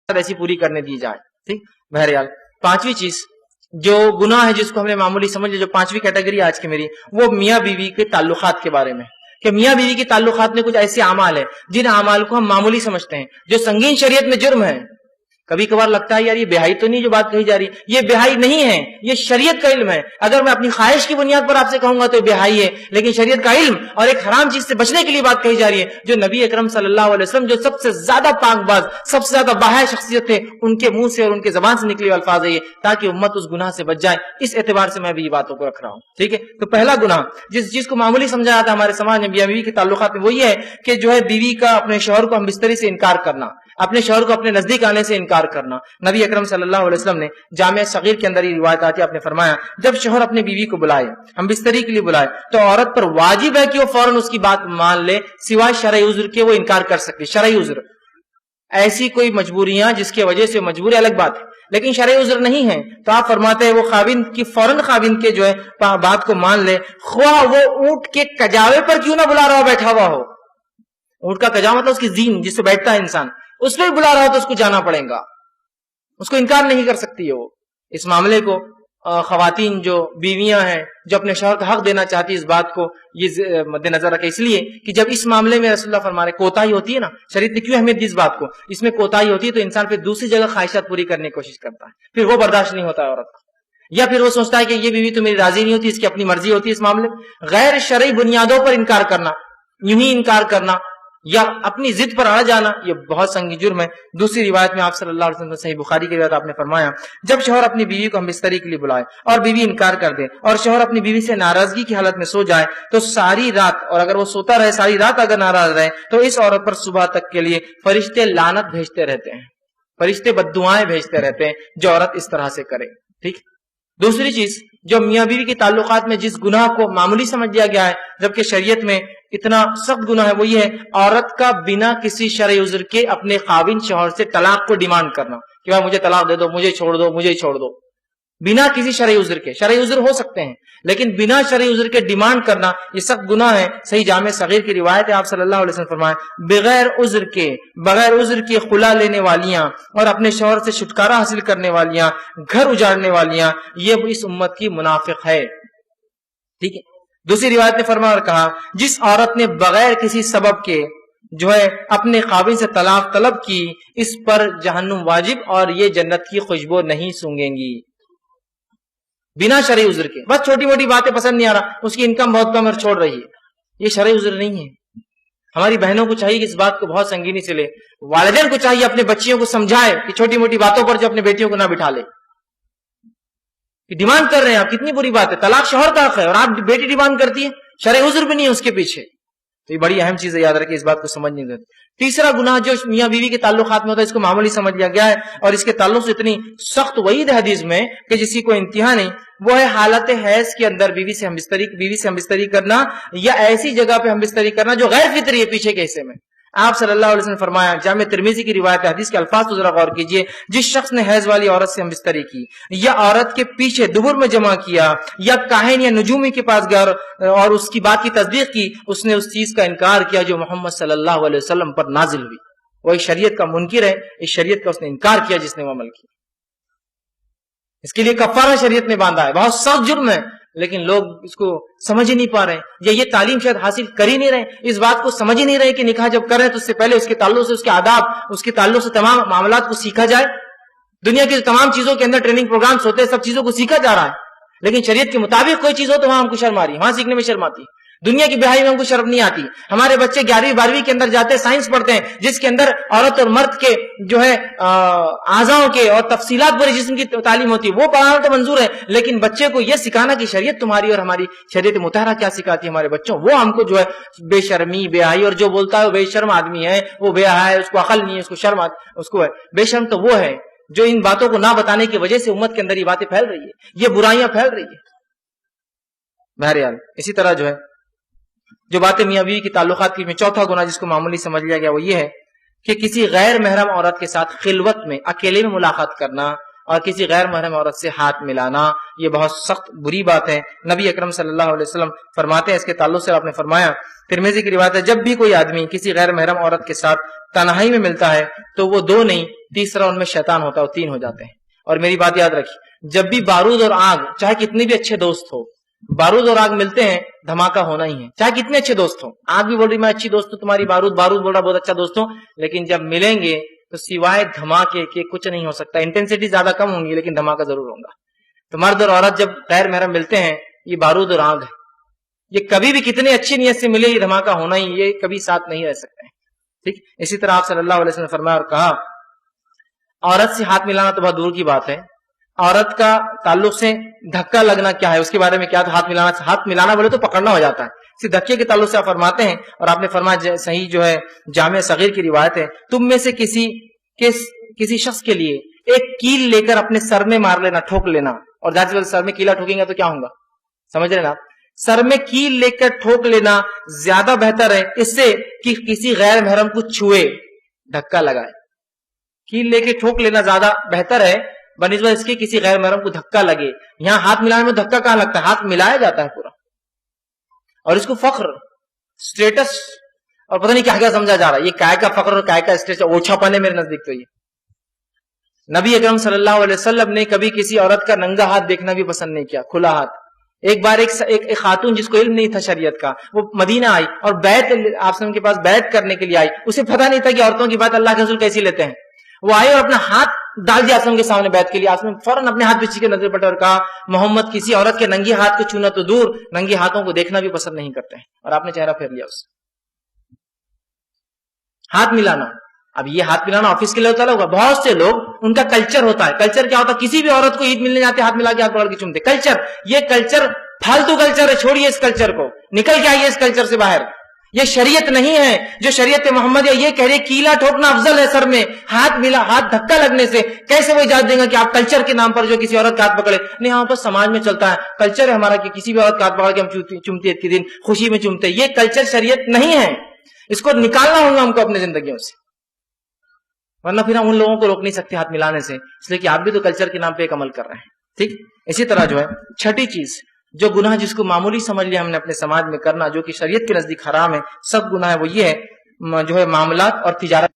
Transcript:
ایسی پوری کرنے دی جائے. ٹھیک. بہرحال پانچویں چیز جو گناہ ہے جس کو ہم نے معمولی سمجھ لیا، جو پانچویں کیٹیگری آج کی میری، وہ میاں بیوی کے تعلقات کے بارے میں، کہ میاں بیوی کے تعلقات میں کچھ ایسے اعمال ہیں جن اعمال کو ہم معمولی سمجھتے ہیں، جو سنگین شریعت میں جرم ہے. کبھی کبھار لگتا ہے یار یہ بہائی تو نہیں جو بات کہی جا رہی، یہ بہائی نہیں ہے، یہ شریعت کا علم ہے. اگر میں اپنی خواہش کی بنیاد پر آپ سے کہوں گا تو بہائی ہے، لیکن شریعت کا علم اور ایک حرام چیز سے بچنے کے لیے بات کہی جا رہی ہے. جو نبی اکرم صلی اللہ علیہ وسلم جو سب سے زیادہ پاک باز، سب سے زیادہ باحیا شخصیت تھے، ان کے منہ سے اور ان کے زبان سے نکلے ہوئے الفاظ ہے یہ، تاکہ امت اس گناہ سے بچ جائے. اس اعتبار سے میں بھی یہ باتوں کو رکھ رہا ہوں. ٹھیک ہے. تو پہلا گناہ جس چیز کو معمولی سمجھا جاتا ہے ہمارے سماج میں میاں بیوی کے تعلقات میں، وہ یہ ہے کہ جو ہے بیوی کا اپنے شوہر کو ہم بستری سے انکار کرنا، اپنے شوہر کو اپنے نزدیک آنے سے انکار کرنا. نبی اکرم صلی اللہ علیہ وسلم نے جامع صغیر کے اندر یہ روایت آتی ہے، آپ نے فرمایا جب شوہر اپنی بیوی کو بلائے، ہم بستری کے لیے بلائے، تو عورت پر واجب ہے کہ وہ فوراً اس کی بات مان لے، سوائے شرعی عذر کے وہ انکار کر سکتی. شرعی عذر، ایسی کوئی مجبوریاں جس کی وجہ سے مجبوری الگ بات ہے، لیکن شرعی عذر نہیں ہے تو آپ فرماتے ہیں وہ خاوند کی فوراً خاوند کے جو ہے بات کو مان لے، خواہ وہ اونٹ کے کجاوے پر کیوں نہ بلا رہا ہو، بیٹھا ہوا ہو. اونٹ کا کجاوہ مطلب اس کی زین جس سے بیٹھتا ہے انسان، اس پہ بھی بلا رہا ہو تو اس کو جانا پڑے گا، اس کو انکار نہیں کر سکتی ہے وہ. اس معاملے کو خواتین جو بیویاں ہیں جو اپنے شوہر کا حق دینا چاہتی ہے، اس بات کو یہ مد نظر رکھے، اس لیے کہ جب اس معاملے میں رسول اللہ فرما رہے کوتاہی ہوتی ہے نا، شریعت نے کیوں اہمیت دی اس بات کو، اس میں کوتاہی ہوتی ہے تو انسان پھر دوسری جگہ خواہشات پوری کرنے کی کوشش کرتا ہے، پھر وہ برداشت نہیں ہوتا ہے عورت کو، یا پھر وہ سوچتا ہے کہ یہ بیوی تو میری راضی نہیں ہوتی، اس کی اپنی مرضی ہوتی ہے. اس معاملے غیر شرعی بنیادوں پر انکار کرنا، یوں ہی انکار کرنا یا اپنی ضد پر اڑ جانا، یہ بہت سنگین جرم ہے. دوسری روایت میں آپ صلی اللہ علیہ وسلم صحیح بخاری کی روایت آپ نے فرمایا جب شوہر اپنی بیوی کو ہم بستری کے لیے بلائے اور بیوی انکار کر دے اور شوہر اپنی بیوی سے ناراضگی کی حالت میں سو جائے تو ساری رات، اور اگر وہ سوتا رہے ساری رات اگر ناراض رہے تو اس عورت پر صبح تک کے لیے فرشتے لعنت بھیجتے رہتے ہیں، فرشتے بددعائیں بھیجتے رہتے ہیں جو عورت اس طرح سے کرے. ٹھیک. دوسری چیز جو میاں بیوی کے تعلقات میں جس گناہ کو معمولی سمجھ لیا گیا ہے جبکہ شریعت میں اتنا سخت گناہ ہے، وہ یہ ہے عورت کا بنا کسی شرعی عذر کے اپنے خاوند شوہر سے طلاق کو ڈیمانڈ کرنا کہ بھائی مجھے طلاق دے دو، مجھے چھوڑ دو، مجھے چھوڑ دو، بنا کسی شرعی عذر کے. شرعی عذر ہو سکتے ہیں لیکن بنا شرعی عذر کے ڈیمانڈ کرنا یہ سخت گناہ ہے. صحیح جامع صغیر کی روایت ہے، آپ صلی اللہ علیہ وسلم فرمائے بغیر عذر کے خلا لینے والیاں اور اپنے شوہر سے چھٹکارا حاصل کرنے والیاں، گھر اجاڑنے والیاں، یہ اس امت کی منافق ہے. ٹھیک ہے. دوسری روایت نے فرمایا اور کہا جس عورت نے بغیر کسی سبب کے جو ہے اپنے خاوند سے طلاق طلب کی، اس پر جہنم واجب اور یہ جنت کی خوشبو نہیں سونگیں گی. بنا شرعی عذر کے، بس چھوٹی موٹی باتیں پسند نہیں آ رہا، اس کی انکم بہت کم اور چھوڑ رہی ہے، یہ شرعی عذر نہیں ہے. ہماری بہنوں کو چاہیے کہ اس بات کو بہت سنگینی سے لے. والدین کو چاہیے اپنے بچیوں کو سمجھائے کہ چھوٹی موٹی باتوں پر جو اپنے بیٹیوں کو نہ بٹھا لے. ڈیمانڈ کر رہے ہیں آپ، کتنی بری بات ہے، طلاق شوہر کا حق ہے اور آپ بیٹی ڈیمانڈ کرتی ہے، شرعی عذر بھی نہیں ہے اس کے پیچھے. تو یہ بڑی اہم چیز ہے، یاد رکھیں، اس بات کو سمجھنے دیں. تیسرا گناہ جو میاں بیوی کے تعلقات میں ہوتا ہے، اس کو معمولی سمجھ لیا گیا ہے اور اس کے تعلق سے اتنی سخت وعید ہے حدیث میں کہ جس کی کوئی انتہا نہیں، وہ ہے حالت حیض کے اندر بیوی سے ہم بستری کرنا یا ایسی جگہ پہ ہم بستری کرنا جو غیر فطری ہے پیچھے کے حصے میں. آپ صلی اللہ علیہ وسلم فرمایا، جامع ترمذی کی روایت حدیث کے الفاظ کو ذرا غور کیجئے، جس شخص نے حیض والی عورت سے ہم بستری کی یا عورت کے پیچھے دبر میں جمع کیا یا کاہن یا نجومی کے پاس گیا اور اس کی بات کی تصدیق کی، اس نے اس چیز کا انکار کیا جو محمد صلی اللہ علیہ وسلم پر نازل ہوئی. وہ ایک شریعت کا منکر ہے، اس شریعت کا اس نے انکار کیا جس نے وہ عمل کیا. اس کے لیے کفارہ شریعت نے باندھا ہے، بہت سخت جرم ہے، لیکن لوگ اس کو سمجھ ہی نہیں پا رہے یا یہ تعلیم شاید حاصل کر ہی نہیں رہے، اس بات کو سمجھ ہی نہیں رہے کہ نکاح جب کریں تو اس سے پہلے اس کے تعلق سے، اس کے آداب، اس کے تعلق سے تمام معاملات کو سیکھا جائے. دنیا کی تمام چیزوں کے اندر ٹریننگ پروگرامز ہوتے ہیں، سب چیزوں کو سیکھا جا رہا ہے، لیکن شریعت کے مطابق کوئی چیز ہو تو وہاں ہم کو شرم آ رہی ہے، وہاں سیکھنے میں شرم آتی ہے. دنیا کی بہائی میں ہم کو شرم نہیں آتی. ہمارے بچے 11ویں 12ویں کے اندر جاتے ہیں، سائنس پڑھتے ہیں جس کے اندر عورت اور مرد کے جو ہے اعضاءوں کے اور تفصیلات پر جسم کی تعلیم ہوتی ہے، وہ پڑھانا تو منظور ہے، لیکن بچے کو یہ سکھانا کہ شریعت تمہاری اور ہماری شریعت مطہرہ کیا سکھاتی ہے ہمارے بچوں، وہ ہم کو جو ہے بے شرمی بے حیائی، اور جو بولتا ہے وہ بے شرم آدمی ہے، وہ بے حیا ہے، اس کو عقل نہیں ہے، اس کو شرم اس کو ہے. بے شرم تو وہ ہے جو ان باتوں کو نہ بتانے کی وجہ سے امت کے اندر یہ باتیں پھیل رہی ہے، یہ برائیاں پھیل رہی ہے. بہرحال اسی طرح جو ہے جو باتیں میاں بیوی کی تعلقات کی میں چوتھا گناہ جس کو معمولی سمجھ لیا گیا وہ یہ ہے کہ کسی غیر محرم عورت کے ساتھ خلوت میں اکیلے میں ملاقات کرنا اور کسی غیر محرم عورت سے ہاتھ ملانا، یہ بہت سخت بری بات ہے. نبی اکرم صلی اللہ علیہ وسلم فرماتے ہیں، اس کے تعلق سے آپ نے فرمایا، ترمذی کی روایت ہے، جب بھی کوئی آدمی کسی غیر محرم عورت کے ساتھ تنہائی میں ملتا ہے تو وہ 2 نہیں تیسرا ان میں شیطان ہوتا ہے، وہ 3 ہو جاتے ہیں. اور میری بات یاد رکھیے، جب بھی بارود اور آگ، چاہے کتنے بھی اچھے دوست ہو، بارود اور آگ ملتے ہیں دھماکہ ہونا ہی ہے، چاہے کتنے اچھے دوست ہوں. آگ بھی بول رہی میں اچھی دوست ہوں تمہاری، بارود بول رہا بہت اچھا دوست ہوں، لیکن جب ملیں گے تو سوائے دھماکے کے کچھ نہیں ہو سکتا. انٹینسٹی زیادہ کم ہوں گی لیکن دھماکہ ضرور ہوگا. تو مرد اور عورت جب غیر محرم ملتے ہیں، یہ بارود اور آگ ہے. یہ کبھی بھی کتنے اچھی نیت سے ملے، یہ دھماکہ ہونا ہی، یہ کبھی ساتھ نہیں رہ سکتے ہیں. ٹھیک. اسی طرح آپ صلی اللہ علیہ وسلم نے فرمایا اور کہا، عورت سے ہاتھ ملانا تو بہت دور کی بات ہے، عورت کا تعلق سے دھکا لگنا کیا ہے اس کے بارے میں کیا. تو ہاتھ ملانا بولے تو پکڑنا ہو جاتا ہے، اسی دھکے کے تعلق سے آپ فرماتے ہیں. اور آپ نے فرمایا، صحیح جو ہے جامع صغیر کی روایت ہے، تم میں سے کسی شخص کے لیے ایک کیل لے کر اپنے سر میں مار لینا، ٹھوک لینا. اور ظاہر سر میں کیلا ٹھوکیں گے تو کیا ہوگا، سمجھ رہے نا آپ. سر میں کیل لے کر ٹھوک لینا زیادہ بہتر ہے اس سے کہ کسی غیر محرم کو چھوئے، دھکا لگائے. کیل لے کے ٹھوک لینا زیادہ بہتر ہے بنسبت اس کے کسی غیر محرم کو دھکا لگے. یہاں ہاتھ ملانے میں دھکا کہاں لگتا ہے، ہاتھ ملایا جاتا ہے پورا. اور اس کو فخر، اسٹیٹس اور پتہ نہیں کیا کیا سمجھا جا رہا ہے. یہ کائے کا فخر اور کائے کا اسٹیٹس، اوچھا پن ہے میرے نزدیک. تو یہ نبی اکرم صلی اللہ علیہ وسلم نے کبھی کسی عورت کا ننگا ہاتھ دیکھنا بھی پسند نہیں کیا، کھلا ہاتھ. ایک بار ایک خاتون جس کو علم نہیں تھا شریعت کا، وہ مدینہ آئی اور بیعت آپ کے پاس بیعت کرنے کے لیے آئی. اسے پتہ نہیں تھا کہ عورتوں کی بات اللہ کے رسول کیسی لیتے ہیں. وہ آئے اور اپنا ہاتھ ڈال دیا آسم کے سامنے بیعت کے لیے. آسم فوراً اپنے ہاتھ پیچھے کے نظر پٹے اور کہا، محمد کسی عورت کے ننگی ہاتھ کو چھونا تو دور، ننگی ہاتھوں کو دیکھنا بھی پسند نہیں کرتے ہیں. اور آپ نے چہرہ پھیر لیا اس سے. ہاتھ ملانا، اب یہ ہاتھ ملانا آفس کے لیے ہوتا ہوگا. بہت سے لوگ ان کا کلچر ہوتا ہے. کلچر کیا ہوتا ہے، کسی بھی عورت کو عید ملنے جاتے ہاتھ ملا کے ہاتھ پکڑ کے چومتے. کلچر، یہ کلچر پھالتو کلچر ہے. چھوڑیے اس کلچر کو، نکل کے آئیے اس کلچر سے باہر. یہ شریعت نہیں ہے. جو شریعت محمد یہ کہہ رہے کیلا ٹھوکنا افضل ہے سر میں، ہاتھ ملا، ہاتھ دھکا لگنے سے. کیسے وہ اجازت دیں گا کہ آپ کلچر کے نام پر جو کسی عورت کا ہاتھ پکڑے؟ نہیں، ہاں پر سماج میں چلتا ہے، کلچر ہے ہمارا کہ کسی بھی عورت کا ہاتھ پکڑ کے ہم چومتے عید کے دن خوشی میں چومتے. یہ کلچر شریعت نہیں ہے. اس کو نکالنا ہوگا ہم کو اپنی زندگیوں سے، ورنہ پھر ہم ان لوگوں کو روک نہیں سکتے ہاتھ ملانے سے، اس لیے کہ آپ بھی تو کلچر کے نام پہ ایک عمل کر رہے ہیں. ٹھیک. اسی طرح جو ہے چھٹی چیز، جو گناہ جس کو معمولی سمجھ لیا ہم نے اپنے سماج میں کرنا، جو کہ شریعت کے نزدیک حرام ہے، سب گناہ ہے، وہ یہ ہے جو ہے معاملات اور تجارت.